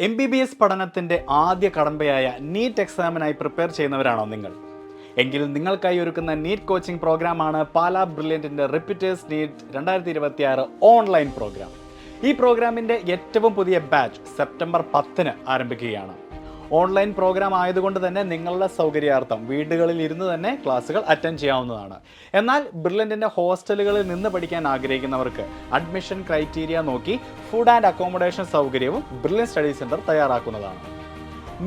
MBBS പഠനത്തിൻ്റെ ആദ്യ കടമ്പയായ NEET എക്സാമിനായി prepare ചെയ്യുന്നവരാണോ നിങ്ങൾ? എങ്കിൽ നിങ്ങൾക്കായി ഒരുക്കുന്ന നീറ്റ് കോച്ചിംഗ് പ്രോഗ്രാമാണ് പാലാ ബ്രില്യൻറ്റിൻ്റെ റിപ്പീറ്റേഴ്സ് നീറ്റ് 2026 ഓൺലൈൻ പ്രോഗ്രാം. ഈ പ്രോഗ്രാമിൻ്റെ ഏറ്റവും പുതിയ ബാച്ച് സെപ്റ്റംബർ 10 ആരംഭിക്കുകയാണ്. ഓൺലൈൻ പ്രോഗ്രാം ആയതുകൊണ്ട് തന്നെ നിങ്ങളുടെ സൗകര്യാർത്ഥം വീടുകളിൽ ഇരുന്ന് തന്നെ ക്ലാസ്സുകൾ അറ്റൻഡ് ചെയ്യാവുന്നതാണ്. എന്നാൽ ബ്രില്യൻറ്റിൻ്റെ ഹോസ്റ്റലുകളിൽ നിന്ന് പഠിക്കാൻ ആഗ്രഹിക്കുന്നവർക്ക് അഡ്മിഷൻ ക്രൈറ്റീരിയ നോക്കി ഫുഡ് ആൻഡ് അക്കോമഡേഷൻ സൗകര്യവും ബ്രില്യൻറ്റ് സ്റ്റഡി സെൻറ്റർ തയ്യാറാക്കുന്നതാണ്.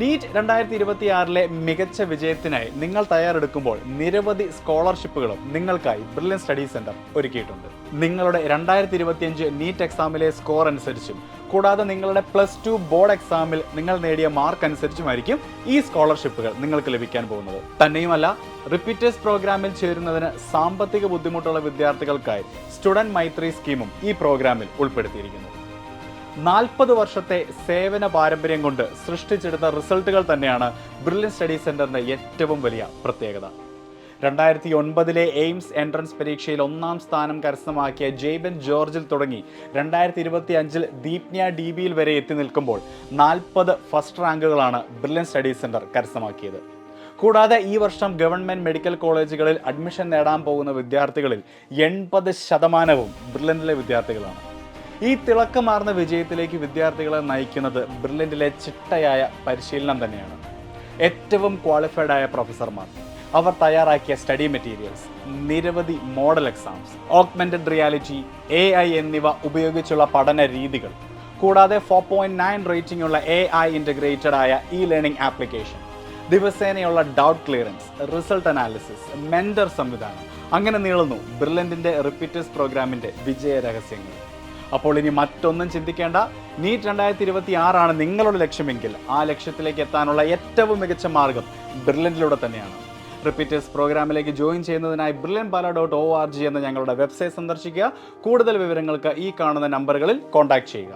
നീറ്റ് 2026 മികച്ച വിജയത്തിനായി നിങ്ങൾ തയ്യാറെടുക്കുമ്പോൾ നിരവധി സ്കോളർഷിപ്പുകളും നിങ്ങൾക്കായി ബ്രില്യൻറ്റ് സ്റ്റഡി സെൻറ്റർ ഒരുക്കിയിട്ടുണ്ട്. നിങ്ങളുടെ 2025 നീറ്റ് എക്സാമിലെ സ്കോർ അനുസരിച്ചും കൂടാതെ നിങ്ങളുടെ +2 ബോർഡ് എക്സാമിൽ നിങ്ങൾ നേടിയ മാർക്ക് അനുസരിച്ചുമായിരിക്കും ഈ സ്കോളർഷിപ്പുകൾ നിങ്ങൾക്ക് ലഭിക്കാൻ പോകുന്നത്. തന്നെയുമല്ല, റിപ്പീറ്റേഴ്സ് പ്രോഗ്രാമിൽ ചേരുന്നതിന് സാമ്പത്തിക ബുദ്ധിമുട്ടുള്ള വിദ്യാർത്ഥികൾക്കായി സ്റ്റുഡൻറ് മൈത്രി സ്കീമും ഈ പ്രോഗ്രാമിൽ ഉൾപ്പെടുത്തിയിരിക്കുന്നു. 40 വർഷത്തെ സേവന പാരമ്പര്യം കൊണ്ട് സൃഷ്ടിച്ചെടുത്ത റിസൾട്ടുകൾ തന്നെയാണ് ബ്രില്യൻറ്റ് സ്റ്റഡി സെൻറ്ററിൻ്റെ ഏറ്റവും വലിയ പ്രത്യേകത. 2009 എയിംസ് എൻട്രൻസ് പരീക്ഷയിൽ 1ാം സ്ഥാനം കരസ്ഥമാക്കിയ ജെയ്ബൻ ജോർജിൽ തുടങ്ങി 2025 ദീപ്ന DBയിൽ വരെ എത്തി നിൽക്കുമ്പോൾ 40 ഫസ്റ്റ് റാങ്കുകളാണ് ബ്രില്യൻറ്റ് സ്റ്റഡി സെൻറ്റർ കരസ്ഥമാക്കിയത്. കൂടാതെ ഈ വർഷം ഗവൺമെൻറ് മെഡിക്കൽ കോളേജുകളിൽ അഡ്മിഷൻ നേടാൻ പോകുന്ന വിദ്യാർത്ഥികളിൽ 80% ബ്രില്യൻറ്റിലെ വിദ്യാർത്ഥികളാണ്. ഈ തിളക്കമാർന്ന വിജയത്തിലേക്ക് വിദ്യാർത്ഥികളെ നയിക്കുന്നത് ബ്രില്യൻറ്റിലെ ചിട്ടയായ പരിശീലനം തന്നെയാണ്. ഏറ്റവും ക്വാളിഫൈഡ് ആയ പ്രൊഫസർമാർ, അവർ തയ്യാറാക്കിയ സ്റ്റഡി മെറ്റീരിയൽസ്, നിരവധി model exams, augmented reality, AI എന്നിവ ഉപയോഗിച്ചുള്ള പഠന രീതികൾ, കൂടാതെ 4.9 റേറ്റിംഗ് ഉള്ള AI ഇൻ്റഗ്രേറ്റഡ് ആയ ലേണിംഗ് ആപ്ലിക്കേഷൻ, ദിവസേനയുള്ള doubt clearance, result analysis, mentor സംവിധാനം, അങ്ങനെ നീളുന്നു ബ്രില്യൻറ്റിൻ്റെ റിപ്പീറ്റേഴ്സ് പ്രോഗ്രാമിൻ്റെ വിജയ രഹസ്യങ്ങൾ. അപ്പോൾ ഇനി മറ്റൊന്നും ചിന്തിക്കേണ്ട. നീറ്റ് 2026 നിങ്ങളുടെ ലക്ഷ്യമെങ്കിൽ ആ ലക്ഷ്യത്തിലേക്ക് എത്താനുള്ള ഏറ്റവും മികച്ച മാർഗം ബ്രില്യൻറ്റിലൂടെ തന്നെയാണ്. റിപ്പീറ്റേഴ്സ് പ്രോഗ്രാമിലേക്ക് ജോയിൻ ചെയ്യുന്നതിനായി brilliantpala.org എന്ന ഞങ്ങളുടെ വെബ്സൈറ്റ് സന്ദർശിക്കുക. കൂടുതൽ വിവരങ്ങൾക്ക് ഈ കാണുന്ന നമ്പറുകളിൽ കോൺടാക്ട് ചെയ്യുക.